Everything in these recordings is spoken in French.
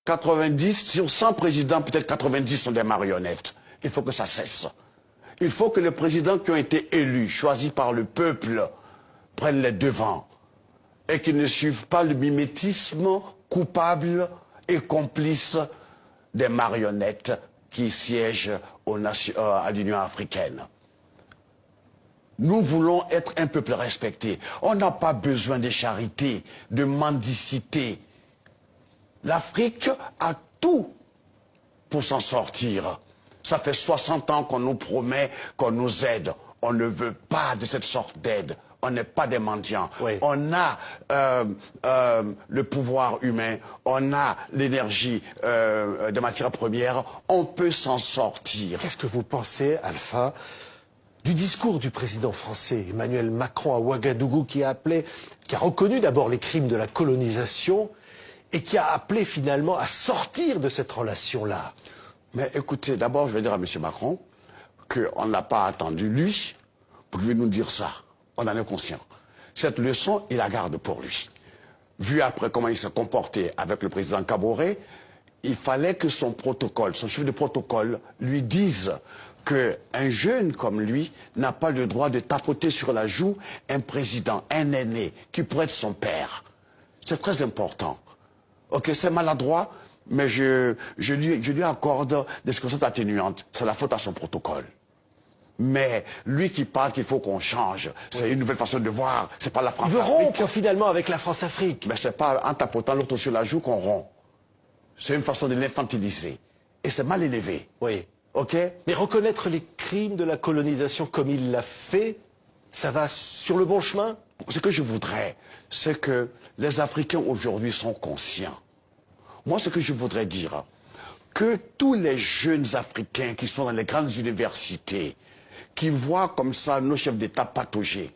90, sur 100 présidents, peut-être 90 sont des marionnettes. Il faut que ça cesse. Il faut que les présidents qui ont été élus, choisis par le peuple, prennent les devants et qu'ils ne suivent pas le mimétisme coupable et complice des marionnettes qui siègent à l'Union africaine. Nous voulons être un peuple respecté. On n'a pas besoin de charité, de mendicité. L'Afrique a tout pour s'en sortir. Ça fait 60 ans qu'on nous promet qu'on nous aide. On ne veut pas de cette sorte d'aide. On n'est pas des mendiants. Oui. On a le pouvoir humain, on a l'énergie de matières premières. On peut s'en sortir. Qu'est-ce que vous pensez, Alpha, du discours du président français Emmanuel Macron à Ouagadougou qui a reconnu d'abord les crimes de la colonisation et qui a appelé finalement à sortir de cette relation-là? Mais écoutez, d'abord je vais dire à M. Macron qu'on n'a pas attendu lui pour qu'il nous dire ça. On en est conscient. Cette leçon, il la garde pour lui. Vu après comment il s'est comporté avec le président Kaboré, il fallait que son protocole, son chef de protocole, lui dise qu'un jeune comme lui n'a pas le droit de tapoter sur la joue un président, un aîné, qui pourrait être son père. C'est très important. Ok, c'est maladroit, mais je lui accorde des circonstances atténuantes. C'est la faute à son protocole. Mais lui qui parle qu'il faut qu'on change, c'est une nouvelle façon de voir. C'est pas la France-Afrique. Il veut rompre finalement avec la France-Afrique. Mais c'est pas en tapotant l'autre sur la joue qu'on rompt. C'est une façon de l'infantiliser. Et c'est mal élevé. Oui. Ok? Mais reconnaître les crimes de la colonisation comme il l'a fait, ça va sur le bon chemin? Ce que je voudrais, c'est que les Africains aujourd'hui sont conscients. Moi, ce que je voudrais dire, que tous les jeunes Africains qui sont dans les grandes universités, qui voient comme ça nos chefs d'État patauger,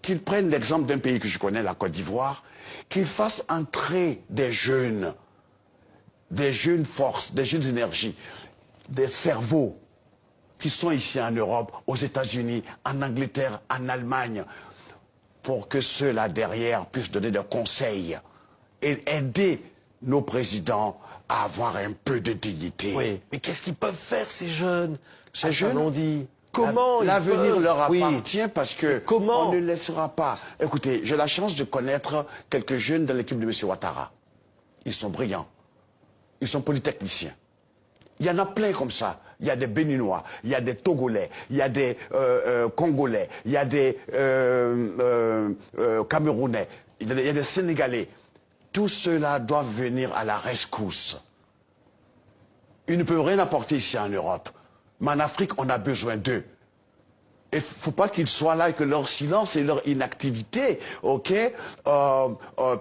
qu'ils prennent l'exemple d'un pays que je connais, la Côte d'Ivoire, qu'ils fassent entrer des jeunes forces, des jeunes énergies, des cerveaux qui sont ici en Europe, aux États-Unis, en Angleterre, en Allemagne, pour que ceux-là derrière puissent donner des conseils et aider nos présidents à avoir un peu de dignité. Oui, mais qu'est-ce qu'ils peuvent faire ces jeunes? Ces jeunes, on dit. Comment l'avenir leur appartient parce que comment on ne laissera pas. Écoutez, j'ai la chance de connaître quelques jeunes dans l'équipe de M. Ouattara. Ils sont brillants. Ils sont polytechniciens. Il y en a plein comme ça. Il y a des Béninois, il y a des Togolais, il y a des Congolais, il y a des Camerounais, il y a des Sénégalais. Tous ceux-là doivent venir à la rescousse. Ils ne peuvent rien apporter ici en Europe. Mais en Afrique, on a besoin d'eux. Il ne faut pas qu'ils soient là et que leur silence et leur inactivité,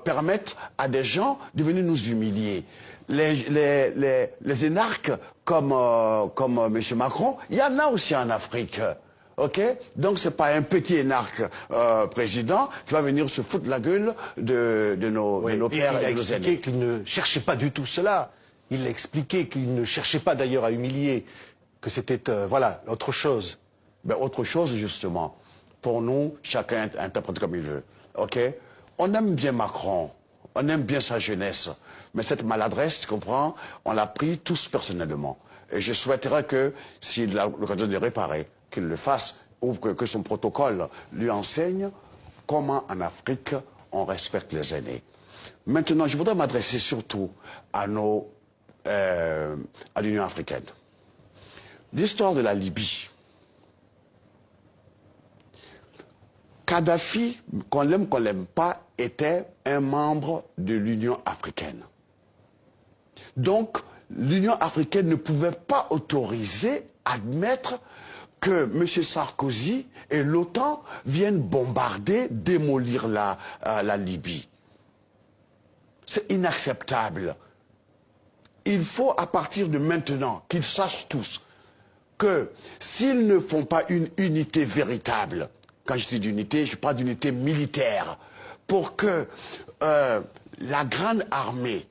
permettent à des gens de venir nous humilier. Les énarques comme M. Macron, il y en a aussi en Afrique. Donc ce n'est pas un petit énarque président qui va venir se foutre la gueule de nos pères et de nos aînés. Il a expliqué qu'il ne cherchait pas du tout cela. Il a expliqué qu'il ne cherchait pas d'ailleurs à humilier, que c'était voilà, autre chose. Ben, autre chose, justement. Pour nous, chacun interprète comme il veut. On aime bien Macron, on aime bien sa jeunesse, mais cette maladresse, tu comprends, on l'a pris tous personnellement. Et je souhaiterais que, s'il a l'occasion de réparer, qu'il le fasse, ou que son protocole lui enseigne comment en Afrique on respecte les aînés. Maintenant, je voudrais m'adresser surtout à l'Union africaine. L'histoire de la Libye. Kadhafi, qu'on l'aime, qu'on l'aime pas, était un membre de l'Union africaine. Donc, l'Union africaine ne pouvait pas autoriser, admettre que M. Sarkozy et l'OTAN viennent bombarder, démolir la Libye. C'est inacceptable. Il faut, à partir de maintenant, qu'ils sachent tous que s'ils ne font pas une unité véritable, quand je dis d'unité, je parle d'unité militaire, pour que la grande armée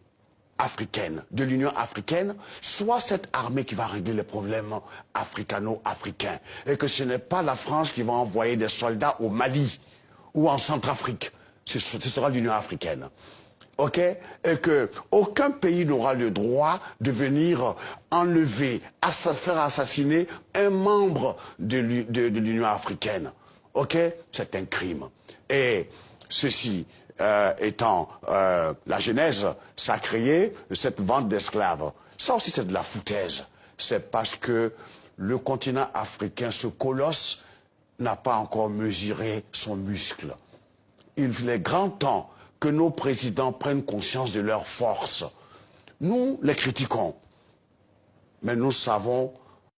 africaine, de l'Union africaine, soit cette armée qui va régler les problèmes africano-africains. Et que ce n'est pas la France qui va envoyer des soldats au Mali ou en Centrafrique. Ce sera l'Union africaine. ok, et que aucun pays n'aura le droit de venir enlever, faire assassiner un membre de l'Union africaine. Ok, c'est un crime. Et ceci étant la genèse sacrée de cette vente d'esclaves, ça aussi c'est de la foutaise. C'est parce que le continent africain, ce colosse, n'a pas encore mesuré son muscle. Il est grand temps que nos présidents prennent conscience de leur force. Nous les critiquons, mais nous savons